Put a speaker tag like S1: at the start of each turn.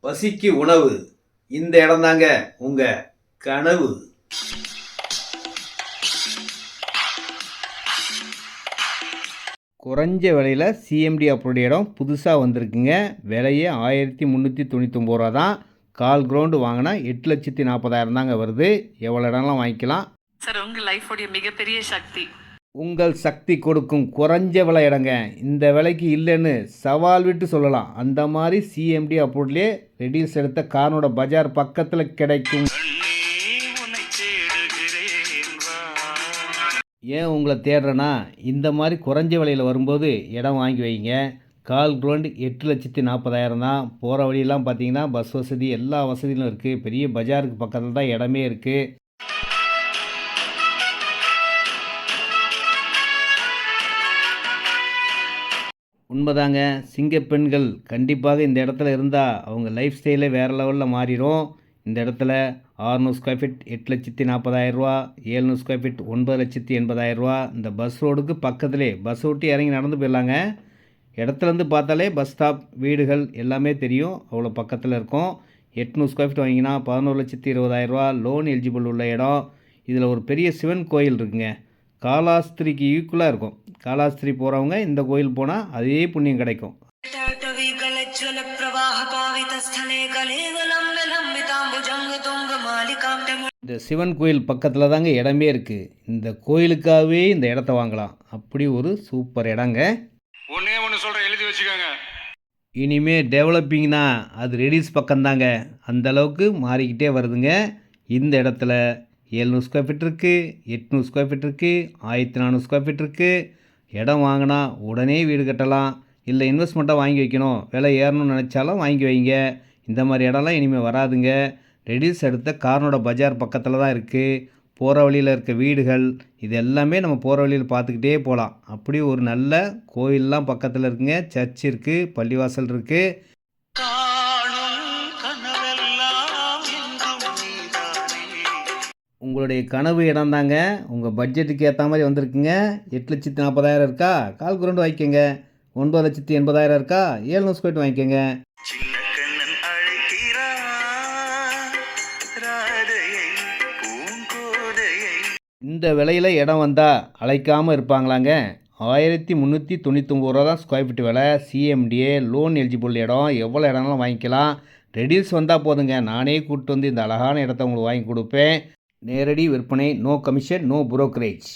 S1: பசிக்கு உணவு. இந்த இடம் தாங்க உங்க கனவு.
S2: குறைஞ்ச விலையில் சிஎம்டி அப்ரூவ்டு இடம் புதுசாக வந்திருக்குங்க. விலையே 1399 ரூபா தான். கால் கிரவுண்டு வாங்கினா 8,40,000 தாங்க வருது. எவ்வளோ இடம்லாம் வாங்கிக்கலாம்
S3: சார். உங்கள் லைஃபோடைய மிகப்பெரிய சக்தி
S2: உங்கள் சக்தி கொடுக்கும் குறைஞ்ச விலை இடங்க. இந்த விலைக்கு இல்லைன்னு சவால் விட்டு சொல்லலாம். அந்த மாதிரி சிஎம்டி அப்ரூவ்ட்லேயே ரெடியூஸ் எடுத்த கார்னோட பஜார் பக்கத்தில் கிடைக்கும். ஏன் உங்களை தேடுறேன்னா, இந்த மாதிரி குறைஞ்ச விலையில் வரும்போது இடம் வாங்கி வைங்க. கால் கிரவுண்டு 8,40,000 தான். போகிற வழியெல்லாம் பார்த்தீங்கன்னா பஸ் வசதி எல்லா வசதிகளும் இருக்குது. பெரிய பஜாருக்கு பக்கத்தில் தான் இடமே இருக்குது. உண்மைதாங்க. சிங்க பெண்கள் கண்டிப்பாக இந்த இடத்துல இருந்தால் அவங்க லைஃப் ஸ்டைலே வேறு லெவலில் மாறிடும். இந்த இடத்துல 600 ஸ்கொயர் ஃபீட் 8,40,000 ரூபா, 700 ஸ்கொயர் ஃபீட் 9,80,000 ரூபா. இந்த பஸ் ரோடுக்கு பக்கத்திலே பஸ் விட்டு இறங்கி நடந்து போயிடலாங்க. இடத்துலேருந்து பார்த்தாலே பஸ் ஸ்டாப், வீடுகள் எல்லாமே தெரியும். அவ்வளோ பக்கத்தில் இருக்கும். 800 ஸ்கொயர் ஃபீட் வாங்கினா 11,20,000 ரூபா. லோன் எலிஜிபிள் உள்ள இடம். இதில் ஒரு பெரிய சிவன் கோயில் இருக்குங்க. காலாஸ்திரிக்கு ஈக்குவலாக இருக்கும். காலாஸ்திரி போகிறவங்க இந்த கோயில் போனால் அதே புண்ணியம் கிடைக்கும். இந்த சிவன் கோயில் பக்கத்தில் தாங்க இடமே இருக்குது. இந்த கோயிலுக்காகவே இந்த இடத்த வாங்கலாம். அப்படி ஒரு சூப்பர் இடங்க.
S4: ஒன்று சொல்கிறேன், எழுதி வச்சுக்கோங்க.
S2: இனிமே டெவலப்பிங்னா அது ரெடிஸ் பக்கம்தாங்க. அந்தளவுக்கு மாறிக்கிட்டே வருதுங்க. இந்த இடத்துல 700 ஸ்கொயர் ஃபீட் இருக்குது, 800 ஸ்கொயர் ஃபீட் இருக்குது, 1,400 ஸ்கொயர் ஃபீட் இருக்குது. இடம் வாங்கினா உடனே வீடு கட்டலாம். இல்லை இன்வெஸ்ட்மெண்ட்டாக வாங்கி வைக்கணும், விலை ஏறணும்னு நினச்சாலும் வாங்கி வைங்க. இந்த மாதிரி இடம்லாம் இனிமேல் வராதுங்க. ரெடியூஸ் எடுத்த கார்னோட பஜார் பக்கத்தில் தான் இருக்குது. போகிற வழியில் இருக்க வீடுகள் இது எல்லாமே நம்ம போகிற வழியில் பார்த்துக்கிட்டே போகலாம். அப்படி ஒரு நல்ல கோயிலெலாம் பக்கத்தில் இருக்குங்க. சர்ச் இருக்குது, பள்ளிவாசல் இருக்குது. உங்களுடைய கனவு இடம் தாங்க. உங்கள் பட்ஜெட்டுக்கு ஏற்ற மாதிரி வந்திருக்குங்க. 8,40,000 இருக்கா, கால் கிரவுண்டு வாங்கிக்கோங்க. 9,80,000 இருக்கா, 700 ஸ்கொயர் வாங்கிக்கோங்க. இந்த விலையில் இடம் வந்தால் அழைக்காமல் இருப்பாங்களாங்க. 1,399 ரூபா தான் ஸ்கொயர் ஃபீட் விலை. சிஎம்டிஏ லோன் எலிஜிபிள் இடம். எவ்வளோ இடம்லாம் வாங்கிக்கலாம். ரெடியூஸ் வந்தால் போதுங்க. நானே கூப்பிட்டு வந்து இந்த அழகான இடத்த உங்களுக்கு வாங்கி கொடுப்பேன். நேரடி விற்பனை, நோ கமிஷன், நோ புரோக்கரேஜ்.